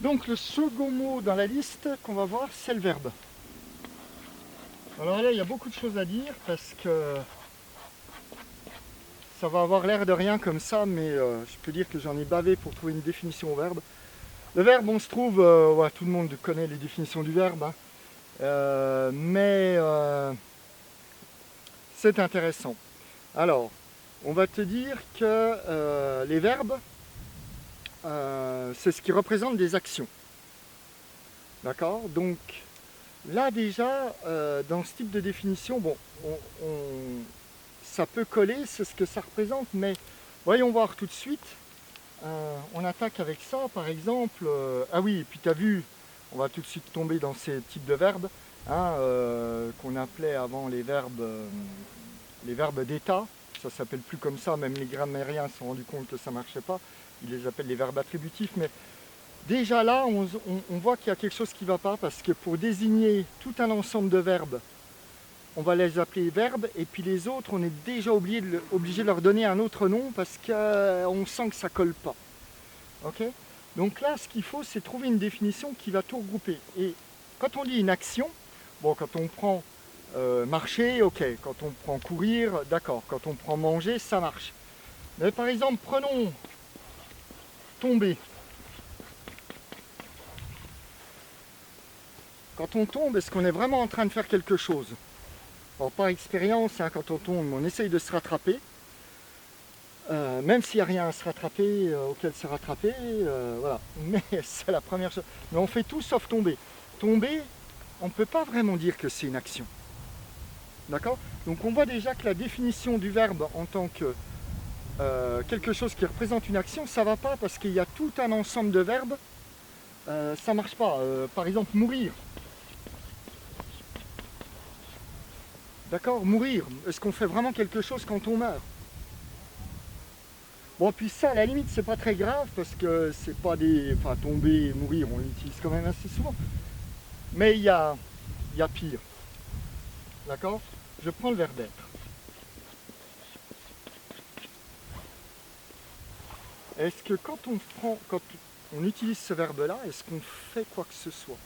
Donc le second mot dans la liste qu'on va voir, c'est le verbe. Alors là, il y a beaucoup de choses à dire parce que ça va avoir l'air de rien comme ça, mais je peux dire que j'en ai bavé pour trouver une définition au verbe. Le verbe, on se trouve, ouais, tout le monde connaît les définitions du verbe, hein. Mais c'est intéressant. Alors, on va te dire que les verbes, c'est ce qui représente des actions. D'accord? Donc, là déjà, dans ce type de définition, bon, ça peut coller, c'est ce que ça représente, mais voyons voir tout de suite. On attaque avec ça, par exemple. Ah oui, et puis tu as vu, on va tout de suite tomber dans ces types de verbes, hein, qu'on appelait avant les verbes d'état. Ça s'appelle plus comme ça, même les grammairiens se sont rendus compte que ça ne marchait pas. Ils les appellent les verbes attributifs, mais déjà là, on voit qu'il y a quelque chose qui ne va pas, parce que pour désigner tout un ensemble de verbes, on va les appeler verbes, et puis les autres, on est déjà obligé de leur donner un autre nom, parce qu'on sent que ça ne colle pas. Okay. Donc là, ce qu'il faut, c'est trouver une définition qui va tout regrouper. Et quand on dit une action, bon, quand on prend marcher, ok. Quand on prend courir, d'accord. Quand on prend manger, ça marche. Mais par exemple, prenons tomber. Quand on tombe, est-ce qu'on est vraiment en train de faire quelque chose? Alors, par expérience, hein, quand on tombe, on essaye de se rattraper. Même s'il n'y a rien à se rattraper, auquel se rattraper, voilà. Mais c'est la première chose. Mais on fait tout sauf tomber. Tomber, on ne peut pas vraiment dire que c'est une action. D'accord? Donc on voit déjà que la définition du verbe en tant que quelque chose qui représente une action, ça ne va pas parce qu'il y a tout un ensemble de verbes, ça ne marche pas. Par exemple, mourir. D'accord? Mourir. Est-ce qu'on fait vraiment quelque chose quand on meurt? Bon, puis ça, à la limite, c'est pas très grave parce que c'est pas des. Enfin, tomber, mourir, on l'utilise quand même assez souvent. Mais il y a pire. D'accord? Je prends le verbe être. Est-ce que quand on utilise ce verbe-là, est-ce qu'on fait quoi que ce soit?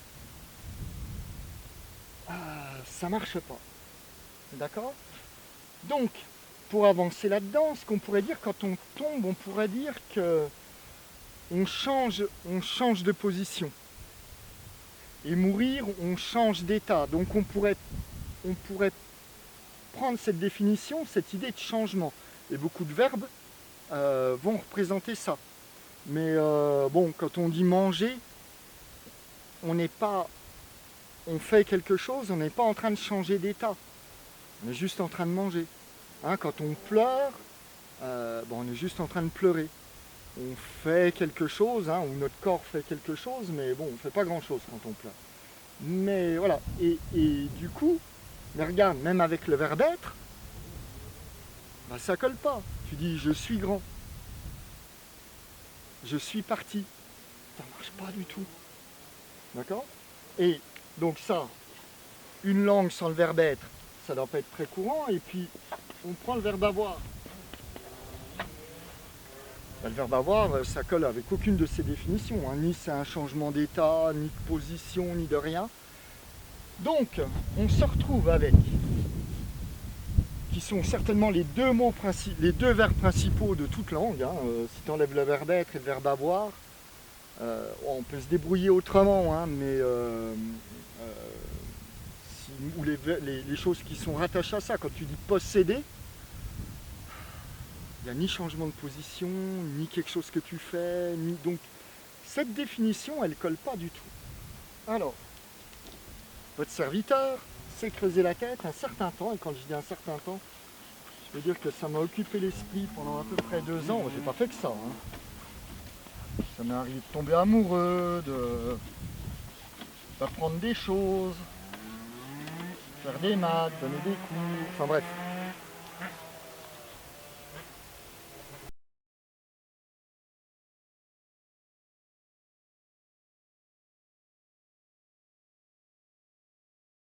Ça marche pas. D'accord? Donc, pour avancer là-dedans, ce qu'on pourrait dire, quand on tombe, on pourrait dire que on change de position. Et mourir, on change d'état. Donc on pourrait prendre cette définition, cette idée de changement. Et beaucoup de verbes vont représenter ça. Mais bon, quand on dit manger, on fait quelque chose, on n'est pas en train de changer d'état. On est juste en train de manger. Hein, quand on pleure, bon, on est juste en train de pleurer. On fait quelque chose, hein, ou notre corps fait quelque chose, mais bon, on ne fait pas grand-chose quand on pleure. Mais voilà, et du coup, mais regarde, même avec le verbe être, bah, ça colle pas. Tu dis je suis grand, je suis parti. Ça marche pas du tout. D'accord? Et donc ça, une langue sans le verbe être, ça doit pas être très courant. Et puis, on prend le verbe avoir. Le verbe avoir, ça colle avec aucune de ces définitions, hein. Ni c'est un changement d'état, ni de position, ni de rien. Donc, on se retrouve avec, qui sont certainement les deux verbes principaux de toute langue, hein. Si tu enlèves le verbe être et le verbe avoir, on peut se débrouiller autrement, hein, mais ou les choses qui sont rattachées à ça. Quand tu dis posséder, il n'y a ni changement de position, ni quelque chose que tu fais, donc cette définition, elle ne colle pas du tout. Alors, votre serviteur s'est creusé la tête un certain temps, et quand je dis un certain temps, je veux dire que ça m'a occupé l'esprit pendant à peu près 2 ans. J'ai pas fait que ça, hein. Ça m'est arrivé de tomber amoureux, d'apprendre des choses, faire des maths, donner des cours, enfin bref.